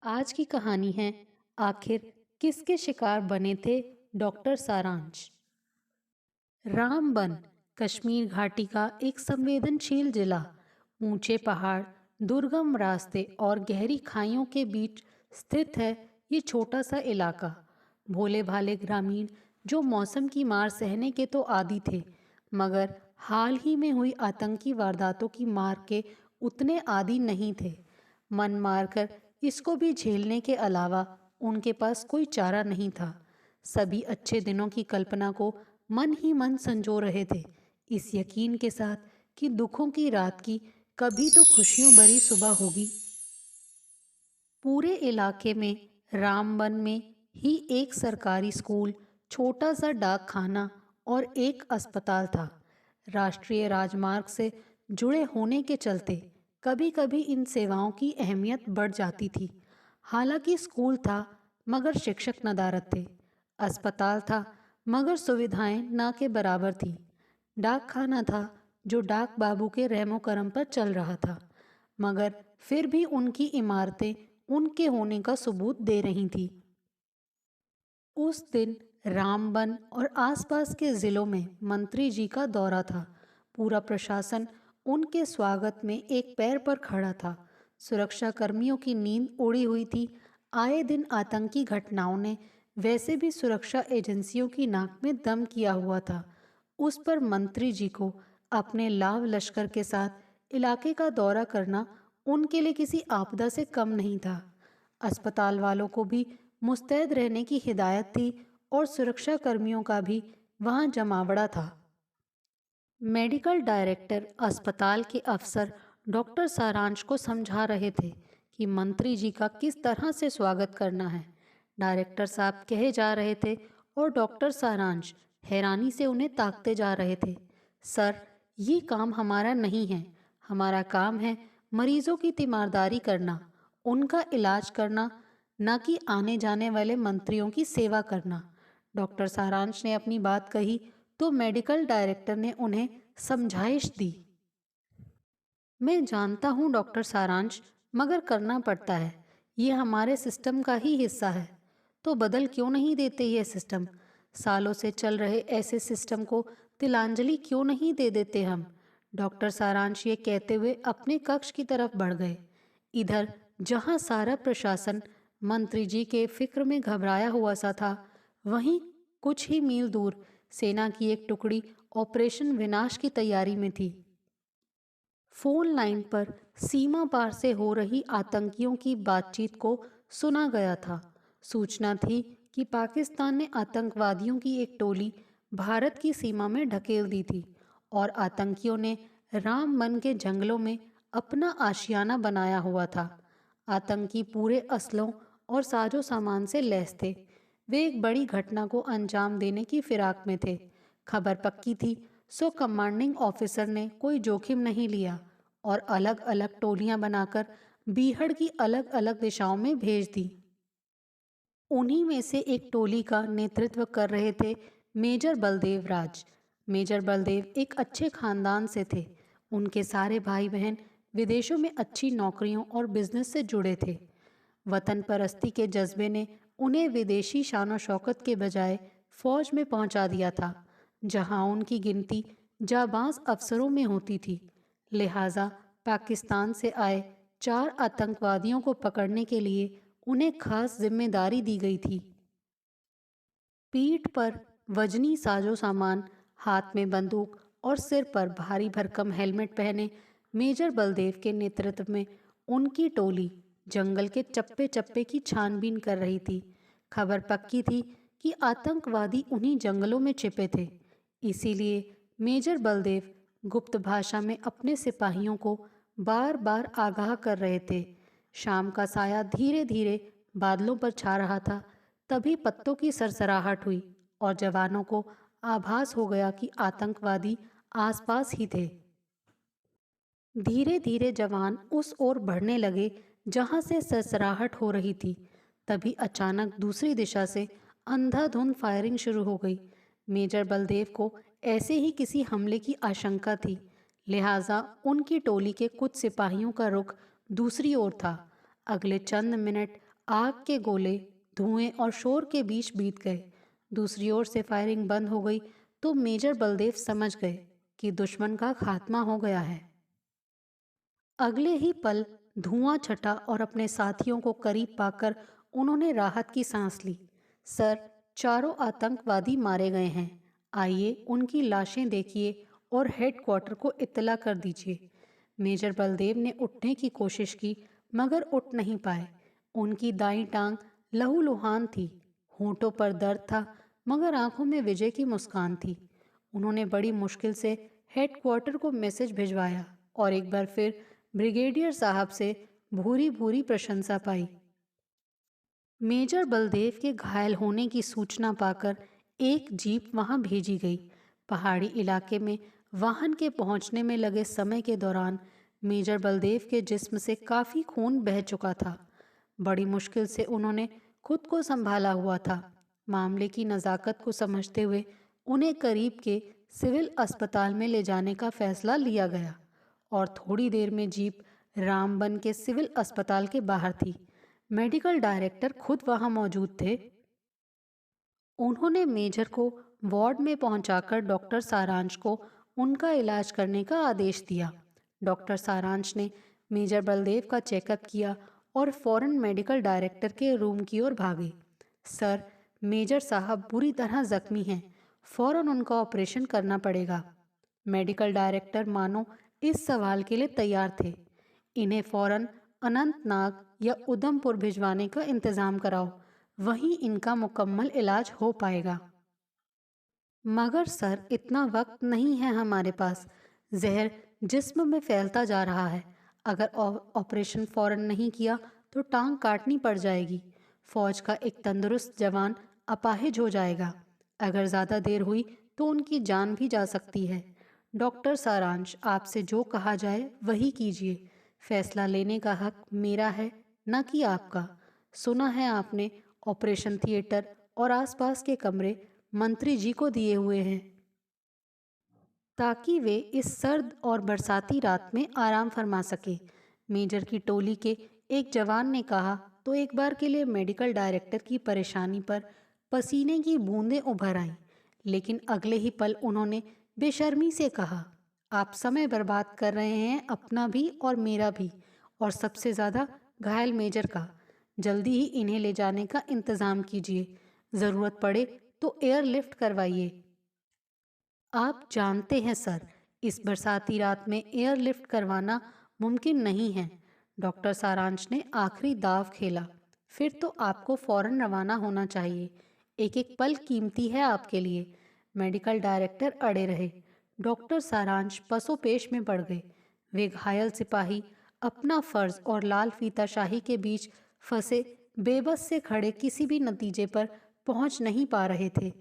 आज की कहानी है आखिर किसके शिकार बने थे डॉक्टर सारांश। रामबन कश्मीर घाटी का एक संवेदनशील जिला। ऊंचे पहाड़, दुर्गम रास्ते और गहरी खाइयों के बीच स्थित है ये छोटा सा इलाका। भोले भाले ग्रामीण जो मौसम की मार सहने के तो आदी थे, मगर हाल ही में हुई आतंकी वारदातों की मार के उतने आदी नहीं थे। मन मारकर इसको भी झेलने के अलावा उनके पास कोई चारा नहीं था। सभी अच्छे दिनों की कल्पना को मन ही मन संजो रहे थे, इस यकीन के साथ कि दुखों की रात की कभी तो खुशियों भरी सुबह होगी। पूरे इलाके में, रामबन में ही एक सरकारी स्कूल, छोटा सा डाक खाना और एक अस्पताल था। राष्ट्रीय राजमार्ग से जुड़े होने के चलते कभी कभी इन सेवाओं की अहमियत बढ़ जाती थी। हालांकि स्कूल था मगर शिक्षक नदारद थे, अस्पताल था मगर सुविधाएं ना के बराबर थी, डाक खाना था जो डाक बाबू के रहमो करम पर चल रहा था, मगर फिर भी उनकी इमारतें उनके होने का सबूत दे रही थी। उस दिन रामबन और आसपास के जिलों में मंत्री जी का दौरा था। पूरा प्रशासन उनके स्वागत में एक पैर पर खड़ा था। सुरक्षा कर्मियों की नींद उड़ी हुई थी। आए दिन आतंकी घटनाओं ने वैसे भी सुरक्षा एजेंसियों की नाक में दम किया हुआ था। उस पर मंत्री जी को अपने लाव लश्कर के साथ इलाके का दौरा करना उनके लिए किसी आपदा से कम नहीं था। अस्पताल वालों को भी मुस्तैद रहने की हिदायत थी और सुरक्षा कर्मियों का भी वहां जमावड़ा था। मेडिकल डायरेक्टर अस्पताल के अफसर डॉक्टर सारांश को समझा रहे थे कि मंत्री जी का किस तरह से स्वागत करना है। डायरेक्टर साहब कहे जा रहे थे और डॉक्टर सारांश हैरानी से उन्हें ताकते जा रहे थे। सर, ये काम हमारा नहीं है। हमारा काम है मरीजों की तीमारदारी करना, उनका इलाज करना, न कि आने जाने वाले मंत्रियों की सेवा करना। डॉक्टर सारांश ने अपनी बात कही तो मेडिकल डायरेक्टर ने उन्हें समझाइश दी। मैं जानता हूँ डॉक्टर सारांश, मगर करना पड़ता है। ये हमारे सिस्टम का ही हिस्सा है। तो बदल क्यों नहीं देते ये सिस्टम? सालों से चल रहे ऐसे सिस्टम को तिलांजलि क्यों नहीं दे देते हम? डॉक्टर सारांश ये कहते हुए अपने कक्ष की तरफ बढ़ गए। इधर जहाँ सारा प्रशासन मंत्री जी के फिक्र में घबराया हुआ सा था, वहीं कुछ ही मील दूर सेना की एक टुकड़ी ऑपरेशन विनाश की तैयारी में थी। फोन लाइन पर सीमा पार से हो रही आतंकियों की बातचीत को सुना गया था। सूचना थी कि पाकिस्तान ने आतंकवादियों की एक टोली भारत की सीमा में ढकेल दी थी और आतंकियों ने रामबन के जंगलों में अपना आशियाना बनाया हुआ था। आतंकी पूरे असलों और साजो सामान से लैस थे। वे एक बड़ी घटना को अंजाम देने की फिराक में थे। खबर पक्की थी, सो कमांडिंग ऑफिसर ने कोई जोखिम नहीं लिया और अलग अलग टोलियां बनाकर बीहड़ की अलग अलग दिशाओं में भेज दी। उन्हीं में से एक टोली का नेतृत्व कर रहे थे मेजर बलदेव राज। मेजर बलदेव एक अच्छे खानदान से थे। उनके सारे भाई बहन विदेशों में अच्छी नौकरियों और बिजनेस से जुड़े थे। वतन परस्ती के जज्बे ने उन्हें विदेशी शान शौकत के बजाय फौज में पहुंचा दिया था, जहां उनकी गिनती जाबाज अफसरों में होती थी। लिहाजा पाकिस्तान से आए 4 आतंकवादियों को पकड़ने के लिए उन्हें खास जिम्मेदारी दी गई थी। पीठ पर वजनी साजो सामान, हाथ में बंदूक और सिर पर भारी भरकम हेलमेट पहने मेजर बलदेव के नेतृत्व में उनकी टोली जंगल के चप्पे चप्पे की छानबीन कर रही थी। खबर पक्की थी कि आतंकवादी उन्हीं जंगलों में छिपे थे। इसीलिए मेजर बलदेव गुप्त भाषा में अपने सिपाहियों को बार बार आगाह कर रहे थे। शाम का साया धीरे धीरे बादलों पर छा रहा था। तभी पत्तों की सरसराहट हुई और जवानों को आभास हो गया कि आतंकवादी आसपास ही थे। धीरे धीरे जवान उस ओर बढ़ने लगे जहां से सरसराहट हो रही थी। तभी अचानक दूसरी दिशा से अंधाधुंध फायरिंग शुरू हो गई। मेजर बलदेव को ऐसे ही किसी हमले की आशंका थी, लिहाजा उनकी टोली के कुछ सिपाहियों का रुख दूसरी ओर था। अगले चंद मिनट आग के गोले, धुएं और शोर के बीच बीत गए। दूसरी ओर से फायरिंग बंद हो गई तो मेजर बलदेव समझ गए कि दुश्मन का खात्मा हो गया है। अगले ही पल धुआं छटा और अपने साथियों को करीब पाकर उन्होंने राहत की सांस ली। सर, चारों आतंकवादी मारे गए हैं। आइए उनकी लाशें देखिए और हेडक्वार्टर को इत्तला कर दीजिए। मेजर बलदेव ने उठने की कोशिश की मगर उठ नहीं पाए। उनकी दाईं टांग लहूलुहान थी, होठों पर दर्द था मगर आंखों में विजय की मुस्कान थी। उन्होंने बड़ी मुश्किल से हेडक्वार्टर को मैसेज भिजवाया और एक बार फिर ब्रिगेडियर साहब से भूरी भूरी प्रशंसा पाई। मेजर बलदेव के घायल होने की सूचना पाकर एक जीप वहां भेजी गई। पहाड़ी इलाके में वाहन के पहुंचने में लगे समय के दौरान मेजर बलदेव के जिस्म से काफी खून बह चुका था। बड़ी मुश्किल से उन्होंने खुद को संभाला हुआ था। मामले की नज़ाकत को समझते हुए उन्हें करीब के सिविल अस्पताल में ले जाने का फैसला लिया गया और थोड़ी देर में जीप रामबन के सिविल अस्पताल के बाहर थी। मेडिकल डायरेक्टर खुद वहां मौजूद थे। उन्होंने मेजर को वार्ड में पहुंचाकर डॉक्टर सारांश को उनका इलाज करने का आदेश दिया। डॉक्टर सारांश ने मेजर बलदेव का चेकअप किया और फौरन मेडिकल डायरेक्टर के रूम की ओर भागे। सर, मेजर साहब बुरी तरह जख्मी हैं, फौरन उनका ऑपरेशन करना पड़ेगा। मेडिकल डायरेक्टर मानो इस सवाल के लिए तैयार थे। इन्हें फौरन अनंतनाग या उधमपुर भिजवाने का इंतजाम कराओ, वहीं इनका मुकम्मल इलाज हो पाएगा। मगर सर, इतना वक्त नहीं है हमारे पास। जहर जिस्म में फैलता जा रहा है। अगर ऑपरेशन फौरन नहीं किया तो टांग काटनी पड़ जाएगी। फौज का एक तंदुरुस्त जवान अपाहिज हो जाएगा। अगर ज़्यादा देर हुई तो उनकी जान भी जा सकती है। डॉक्टर सारांश, आपसे जो कहा जाए वही कीजिए। फैसला लेने का हक मेरा है, न कि आपका। सुना है आपने ऑपरेशन थिएटर और आसपास के कमरे मंत्री जी को दिए हुए हैं ताकि वे इस सर्द और बरसाती रात में आराम फरमा सके। मेजर की टोली के एक जवान ने कहा तो एक बार के लिए मेडिकल डायरेक्टर की परेशानी पर पसीने की बूंदें उभर आईं। लेकिन अगले ही पल उन्होंने बेशर्मी से कहा, आप समय बर्बाद कर रहे हैं, अपना भी और मेरा भी, और सबसे ज़्यादा घायल मेजर का। जल्दी ही इन्हें ले जाने का इंतज़ाम कीजिए। ज़रूरत पड़े तो एयरलिफ्ट करवाइए। आप जानते हैं सर, इस बरसाती रात में एयरलिफ्ट करवाना मुमकिन नहीं है। डॉक्टर सारांश ने आखिरी दाव खेला। फिर तो आपको फौरन रवाना होना चाहिए। एक एक पल कीमती है आपके लिए। मेडिकल डायरेक्टर अड़े रहे। डॉक्टर सारांश पसोपेश में पड़ गए। वे घायल सिपाही अपना फर्ज और लाल फीताशाही के बीच फंसे बेबस से खड़े किसी भी नतीजे पर पहुंच नहीं पा रहे थे।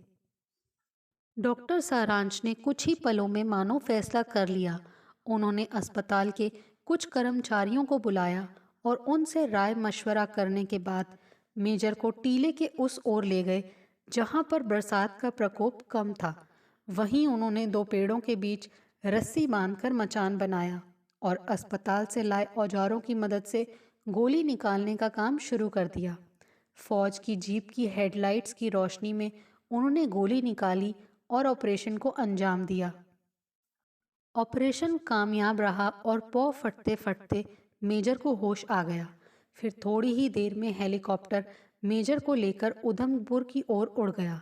डॉक्टर सारांश ने कुछ ही पलों में मानो फैसला कर लिया। उन्होंने अस्पताल के कुछ कर्मचारियों को बुलाया और उनसे राय मशवरा करने के बाद मेजर को टीले के उस ओर ले गए जहां पर बरसात का प्रकोप कम था। वहीं उन्होंने दो पेड़ों के बीच रस्सी बांधकर मचान बनाया और अस्पताल से लाए औजारों की मदद से गोली निकालने का काम शुरू कर दिया। फौज की जीप की हेडलाइट्स की रोशनी में उन्होंने गोली निकाली और ऑपरेशन को अंजाम दिया। ऑपरेशन कामयाब रहा और पौ फटते फटते मेजर को होश आ गया। फिर थोड़ी ही देर में हेलीकॉप्टर मेजर को लेकर उधमपुर की ओर उड़ गया।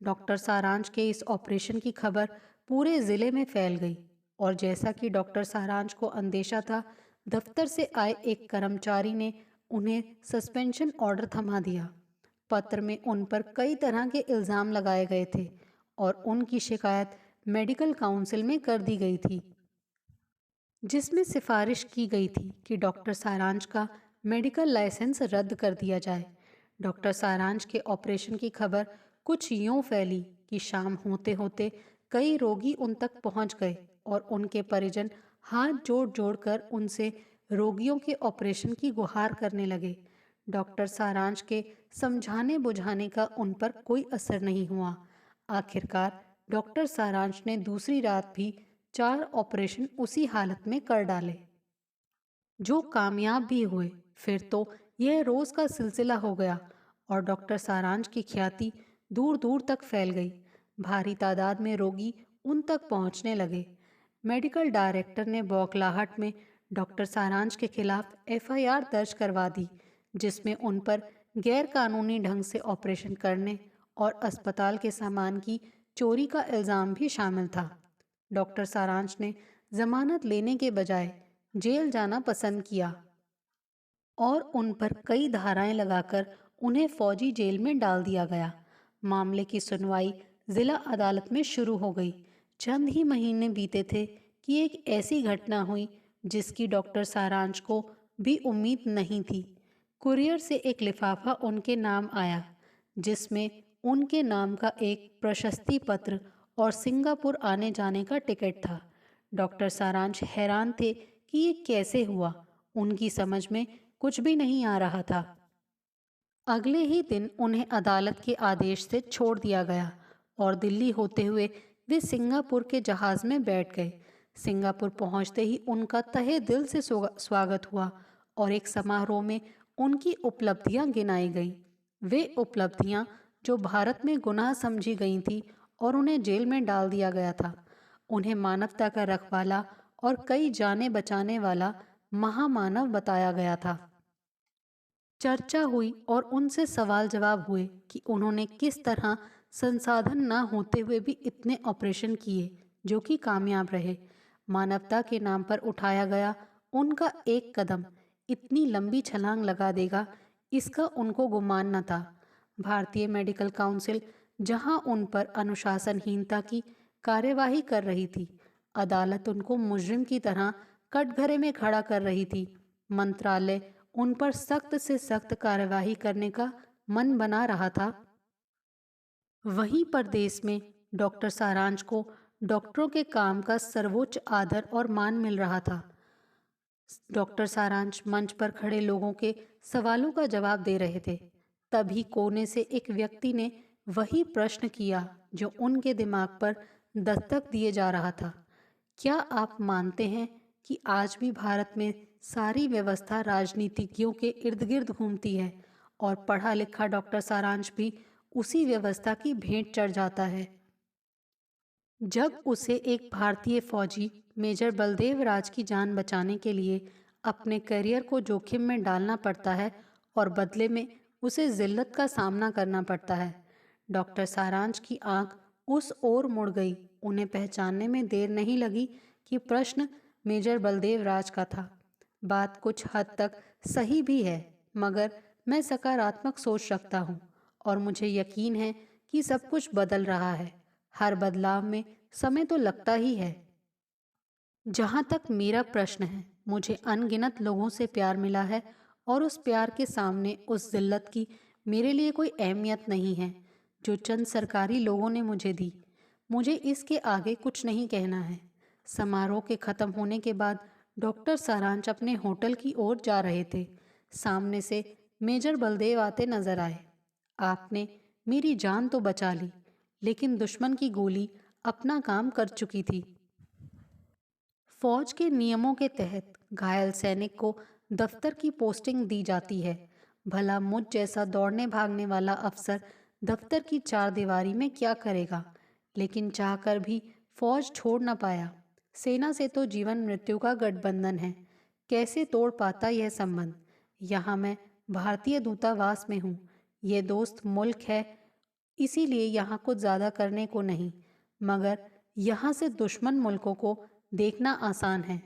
डॉक्टर सारांश के इस ऑपरेशन की खबर पूरे जिले में फैल गई और जैसा कि डॉक्टर सारांश को अंदेशा था, दफ्तर से आए एक कर्मचारी ने उन्हें सस्पेंशन ऑर्डर थमा दिया। पत्र में उन पर कई तरह के इल्ज़ाम लगाए गए थे और उनकी शिकायत मेडिकल काउंसिल में कर दी गई थी, जिसमें सिफारिश की गई थी कि डॉक्टर सारांश का मेडिकल लाइसेंस रद्द कर दिया जाए। डॉक्टर सारांश के ऑपरेशन की खबर कुछ यूं फैली कि शाम होते होते कई रोगी उन तक पहुंच गए और उनके परिजन हाथ जोड़ जोड़ कर उनसे रोगियों के ऑपरेशन की गुहार करने लगे। डॉक्टर सारांश के समझाने बुझाने का उन पर कोई असर नहीं हुआ। आखिरकार डॉक्टर सारांश ने दूसरी रात भी 4 ऑपरेशन उसी हालत में कर डाले, जो कामयाब भी हुए। फिर तो यह रोज का सिलसिला हो गया और डॉक्टर सारांश की ख्याति दूर दूर तक फैल गई। भारी तादाद में रोगी उन तक पहुंचने लगे। मेडिकल डायरेक्टर ने बौखलाहट में डॉक्टर सारांश के खिलाफ एफआईआर दर्ज करवा दी, जिसमें उन पर गैर कानूनी ढंग से ऑपरेशन करने और अस्पताल के सामान की चोरी का इल्जाम भी शामिल था। डॉक्टर सारांश ने जमानत लेने के बजाय जेल जाना पसंद किया और उन पर कई धाराएं लगाकर उन्हें फौजी जेल में डाल दिया गया। मामले की सुनवाई जिला अदालत में शुरू हो गई। चंद ही महीने बीते थे कि एक ऐसी घटना हुई जिसकी डॉक्टर सारांश को भी उम्मीद नहीं थी। कुरियर से एक लिफाफा उनके नाम आया, जिसमें उनके नाम का एक प्रशस्ति पत्र और सिंगापुर आने जाने का टिकट था। डॉक्टर सारांश हैरान थे कि ये कैसे हुआ। उनकी समझ में कुछ भी नहीं आ रहा था। अगले ही दिन उन्हें अदालत के आदेश से छोड़ दिया गया और दिल्ली होते हुए वे सिंगापुर के जहाज में बैठ गए। सिंगापुर पहुंचते ही उनका तहे दिल से स्वागत हुआ और एक समारोह में उनकी उपलब्धियां गिनाई गईं। वे उपलब्धियां जो भारत में गुनाह समझी गई थी और उन्हें जेल में डाल दिया गया था। उन्हें मानवता का रखवाला और कई जाने बचाने वाला महामानव बताया गया था। चर्चा हुई और उनसे सवाल जवाब हुए कि उन्होंने किस तरह संसाधन न होते हुए भी इतने ऑपरेशन किए जो कि कामयाब रहे। मानवता के नाम पर उठाया गया उनका एक कदम इतनी लंबी छलांग लगा देगा, इसका उनको गुमान न था। भारतीय मेडिकल काउंसिल जहां उन पर अनुशासनहीनता की कार्यवाही कर रही थी, अदालत उनको मुजरिम की तरह कटघरे में खड़ा कर रही थी। मंत्रालय उन पर सख्त से सख्त कार्यवाही करने का मन बना रहा था। वहीं परदेश में डॉक्टर सारांश को डॉक्टरों के काम का सर्वोच्च आदर और मान मिल रहा था। डॉक्टर सारांश मंच पर खड़े लोगों के सवालों का जवाब दे रहे थे। तभी कोने से एक व्यक्ति ने वही प्रश्न किया जो उनके दिमाग पर दस्तक दिए जा रहा था। क्या आप मानते हैं कि आज भी भारत में सारी व्यवस्था राजनीतिज्ञों के इर्द गिर्द घूमती है और पढ़ा लिखा डॉक्टर सारांश भी उसी व्यवस्था की भेंट चढ़ जाता है? जब उसे एक भारतीय फौजी मेजर बलदेव राज की जान बचाने के लिए अपने करियर को जोखिम में डालना पड़ता है और बदले में उसे जिल्लत का सामना करना पड़ता है। डॉक्टर सारांश की आंख उस ओर मुड़ गई। उन्हें पहचानने में देर नहीं लगी कि प्रश्न मेजर बलदेव राज का था। बात कुछ हद तक सही भी है, मगर मैं सकारात्मक सोच रखता हूँ और मुझे यकीन है कि सब कुछ बदल रहा है। हर बदलाव में समय तो लगता ही है। जहाँ तक मेरा प्रश्न है, मुझे अनगिनत लोगों से प्यार मिला है और उस प्यार के सामने उस जिल्लत की मेरे लिए कोई अहमियत नहीं है जो चंद सरकारी लोगों ने मुझे दी। मुझे इसके आगे कुछ नहीं कहना है। समारोह के खत्म होने के बाद डॉक्टर सारांश अपने होटल की ओर जा रहे थे। सामने से मेजर बलदेव आते नजर आए। आपने मेरी जान तो बचा ली, लेकिन दुश्मन की गोली अपना काम कर चुकी थी। फौज के नियमों के तहत घायल सैनिक को दफ्तर की पोस्टिंग दी जाती है। भला मुझ जैसा दौड़ने भागने वाला अफसर दफ्तर की चारदीवारी में क्या करेगा, लेकिन चाहकर भी फौज छोड़ न पाया। सेना से तो जीवन मृत्यु का गठबंधन है, कैसे तोड़ पाता यह संबंध। यहाँ मैं भारतीय दूतावास में हूँ, ये दोस्त मुल्क है, इसीलिए यहाँ कुछ ज़्यादा करने को नहीं, मगर यहाँ से दुश्मन मुल्कों को देखना आसान है।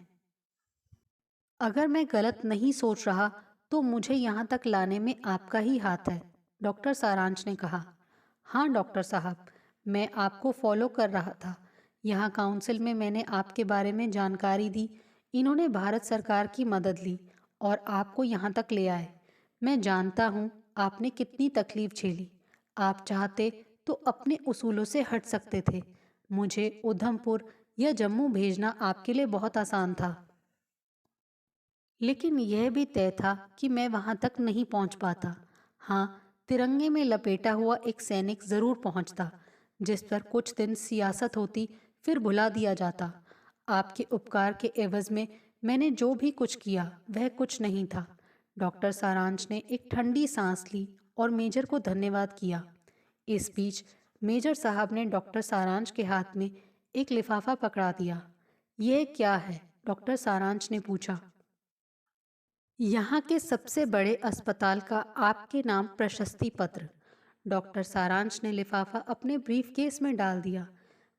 अगर मैं गलत नहीं सोच रहा तो मुझे यहाँ तक लाने में आपका ही हाथ है, डॉक्टर सारांश ने कहा। हाँ डॉक्टर साहब, मैं आपको फॉलो कर रहा था। यहाँ काउंसिल में मैंने आपके बारे में जानकारी दी। इन्होंने भारत सरकार की मदद ली और आपको यहाँ तक ले आए। मैं जानता हूँ आपने कितनी तकलीफ झेली। आप चाहते तो अपने उसूलों से हट सकते थे। मुझे उधमपुर या जम्मू भेजना आपके लिए बहुत आसान था, लेकिन यह भी तय था कि मैं वहां तक नहीं पहुंच पाता। हाँ, तिरंगे में लपेटा हुआ एक सैनिक जरूर पहुंचता, जिस पर कुछ दिन सियासत होती, फिर भुला दिया जाता। आपके उपकार के एवज में मैंने जो भी कुछ किया वह कुछ नहीं था। डॉक्टर सारांश ने एक ठंडी सांस ली और मेजर को धन्यवाद किया। इस बीच मेजर साहब ने डॉक्टर सारांश के हाथ में एक लिफाफा पकड़ा दिया। यह क्या है? डॉक्टर सारांश ने पूछा। यहाँ के सबसे बड़े अस्पताल का आपके नाम प्रशस्ति पत्र। डॉक्टर सारांश ने लिफाफा अपने ब्रीफकेस में डाल दिया।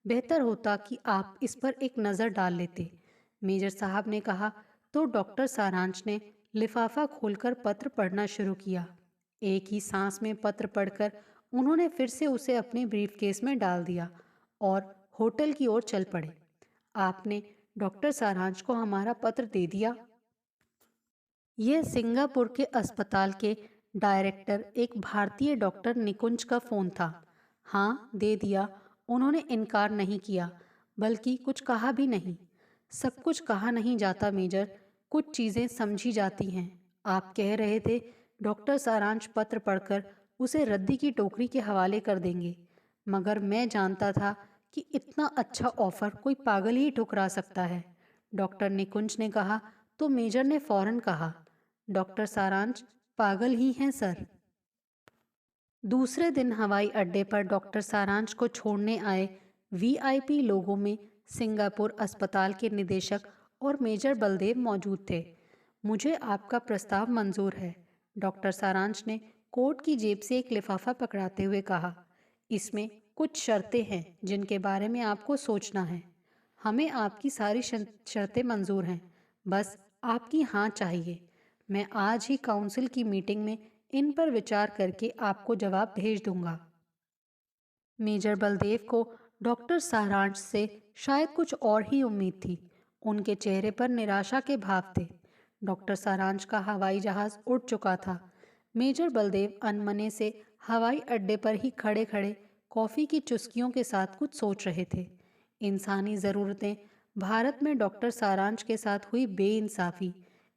बेहतर होता कि आप इस पर एक नज़र डाल लेते, मेजर साहब ने कहा। तो डॉक्टर सारांश ने लिफाफा खोलकर पत्र पढ़ना शुरू किया। एक ही सांस में पत्र पढ़कर उन्होंने फिर से उसे अपने ब्रीफकेस में डाल दिया और होटल की ओर चल पड़े। आपने डॉक्टर सारांश को हमारा पत्र दे दिया? यह सिंगापुर के अस्पताल के डायरेक्टर एक भारतीय डॉक्टर निकुंज का फ़ोन था। हाँ, दे दिया। उन्होंने इनकार नहीं किया, बल्कि कुछ कहा भी नहीं। सब कुछ कहा नहीं जाता मेजर, कुछ चीज़ें समझी जाती हैं। आप कह रहे थे डॉक्टर सारांश पत्र पढ़कर उसे रद्दी की टोकरी के हवाले कर देंगे, मगर मैं जानता था कि इतना अच्छा ऑफर कोई पागल ही ठुकरा सकता है। डॉक्टर निकुंज ने कहा तो मेजर ने फौरन कहा, डॉक्टर सारांश पागल ही हैं सर। दूसरे दिन हवाई अड्डे पर डॉक्टर सारांश को छोड़ने आए वीआईपी लोगों में सिंगापुर अस्पताल के निदेशक और मेजर बलदेव मौजूद थे। मुझे आपका प्रस्ताव मंजूर है, डॉक्टर सारांश ने कोट की जेब से एक लिफाफा पकड़ाते हुए कहा। इसमें कुछ शर्तें हैं जिनके बारे में आपको सोचना है। हमें आपकी सारी शर्तें मंजूर हैं, बस आपकी हाँ चाहिए। मैं आज ही काउंसिल की मीटिंग में इन पर विचार करके आपको जवाब भेज दूंगा। मेजर बलदेव को डॉक्टर सारांश से शायद कुछ और ही उम्मीद थी। उनके चेहरे पर निराशा के भाव थे। डॉक्टर सारांश का हवाई जहाज उड़ चुका था। मेजर बलदेव अनमने से हवाई अड्डे पर ही खड़े खड़े कॉफ़ी की चुस्कियों के साथ कुछ सोच रहे थे। इंसानी ज़रूरतें, भारत में डॉक्टर सारांश के साथ हुई बेइंसाफ़ी।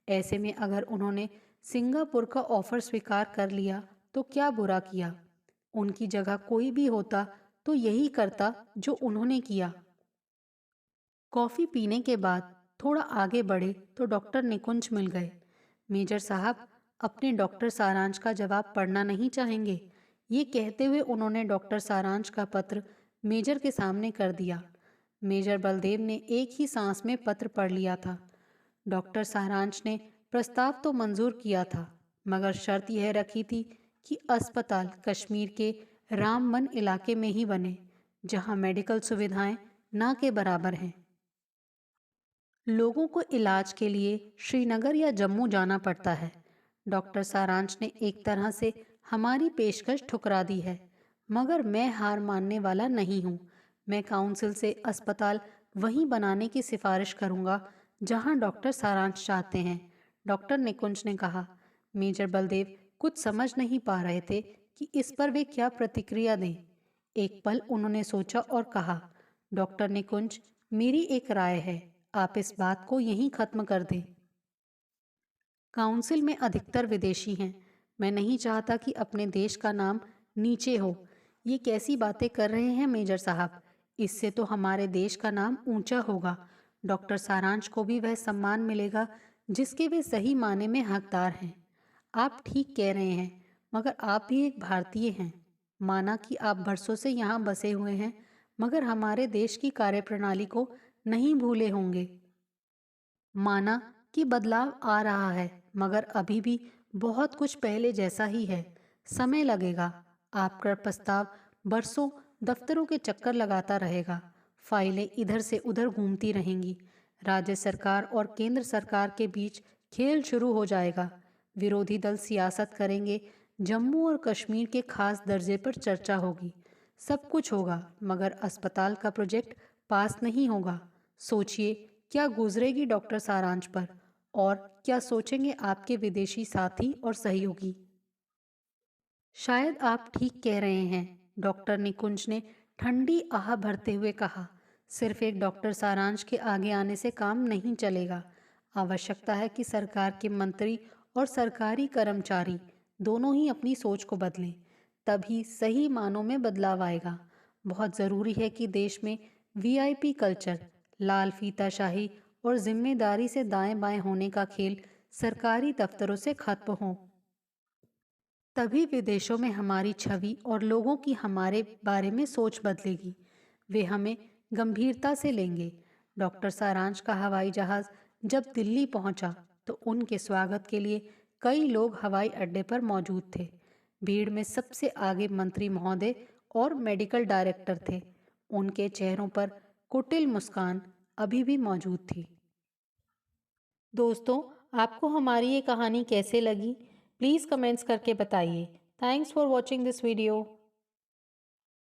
ऐसे में अगर उन्होंने सिंगापुर का ऑफ़र स्वीकार कर लिया तो क्या बुरा किया। उनकी जगह कोई भी होता तो यही करता जो उन्होंने किया। कॉफ़ी पीने के बाद थोड़ा आगे बढ़े तो डॉक्टर निकुंज मिल गए। मेजर साहब, अपने डॉक्टर सारांश का जवाब पढ़ना नहीं चाहेंगे? ये कहते हुए उन्होंने डॉक्टर सारांश का पत्र मेजर के सामने कर दिया। मेजर बलदेव ने एक ही सांस में पत्र पढ़ लिया था। डॉक्टर सारांश ने प्रस्ताव तो मंजूर किया था, मगर शर्त यह रखी थी कि अस्पताल कश्मीर के रामबन इलाके में ही बने, जहां मेडिकल सुविधाएं ना के बराबर हैं। लोगों को इलाज के लिए श्रीनगर या जम्मू जाना पड़ता है। डॉक्टर सारांश ने एक तरह से हमारी पेशकश ठुकरा दी है, मगर मैं हार मानने वाला नहीं हूँ। मैं काउंसिल से अस्पताल वहीं बनाने की सिफारिश करूँगा जहाँ डॉक्टर सारांश चाहते हैं, डॉक्टर निकुंज ने कहा। मेजर बलदेव कुछ समझ नहीं पा रहे थे कि इस पर वे क्या प्रतिक्रिया दें। एक पल उन्होंने सोचा और कहा, डॉक्टर निकुंज, मेरी एक राय है, आप इस बात को यहीं खत्म कर दें। काउंसिल में अधिकतर विदेशी हैं। मैं नहीं चाहता कि अपने देश का नाम नीचे हो। ये कैसी बातें कर रहे हैं मेजर साहब? इससे तो हमारे देश का नाम ऊंचा होगा। डॉक्टर सारांश को भी वह सम्मान मिलेगा जिसके वे सही माने में हकदार हैं। आप ठीक कह रहे हैं, मगर आप भी एक भारतीय हैं। माना कि आप बरसों से यहाँ बसे हुए हैं, मगर हमारे देश की कार्यप्रणाली को नहीं भूले होंगे। माना कि बदलाव आ रहा है, मगर अभी भी बहुत कुछ पहले जैसा ही है। समय लगेगा। आपका प्रस्ताव बरसों दफ्तरों के चक्कर लगाता रहेगा। फाइलें इधर से उधर घूमती रहेंगी। राज्य सरकार और केंद्र सरकार के बीच खेल शुरू हो जाएगा। विरोधी दल सियासत करेंगे। जम्मू और कश्मीर के खास दर्जे पर चर्चा होगी। सब कुछ होगा, मगर अस्पताल का प्रोजेक्ट पास नहीं होगा। सोचिए क्या गुजरेगी डॉक्टर सारांश पर, और क्या सोचेंगे आपके विदेशी साथी और सहयोगी। शायद आप ठीक कह रहे हैं, डॉक्टर निकुंज ने ठंडी आह भरते हुए कहा। सिर्फ एक डॉक्टर सारांश के आगे आने से काम नहीं चलेगा। आवश्यकता है कि सरकार के मंत्री और सरकारी कर्मचारी दोनों ही अपनी सोच को बदलें, तभी सही मानों में बदलाव आएगा। बहुत ज़रूरी है कि देश में वीआईपी कल्चर, लाल फीताशाही और जिम्मेदारी से दाएं बाएं होने का खेल सरकारी दफ्तरों से खत्म हों। तभी विदेशों में हमारी छवि और लोगों की हमारे बारे में सोच बदलेगी। वे हमें गंभीरता से लेंगे। डॉक्टर सारांश का हवाई जहाज जब दिल्ली पहुंचा तो उनके स्वागत के लिए कई लोग हवाई अड्डे पर मौजूद थे। भीड़ में सबसे आगे मंत्री महोदय और मेडिकल डायरेक्टर थे। उनके चेहरों पर कुटिल मुस्कान अभी भी मौजूद थी। दोस्तों, आपको हमारी ये कहानी कैसे लगी? प्लीज़ कमेंट्स करके बताइए। Thanks for watching this video.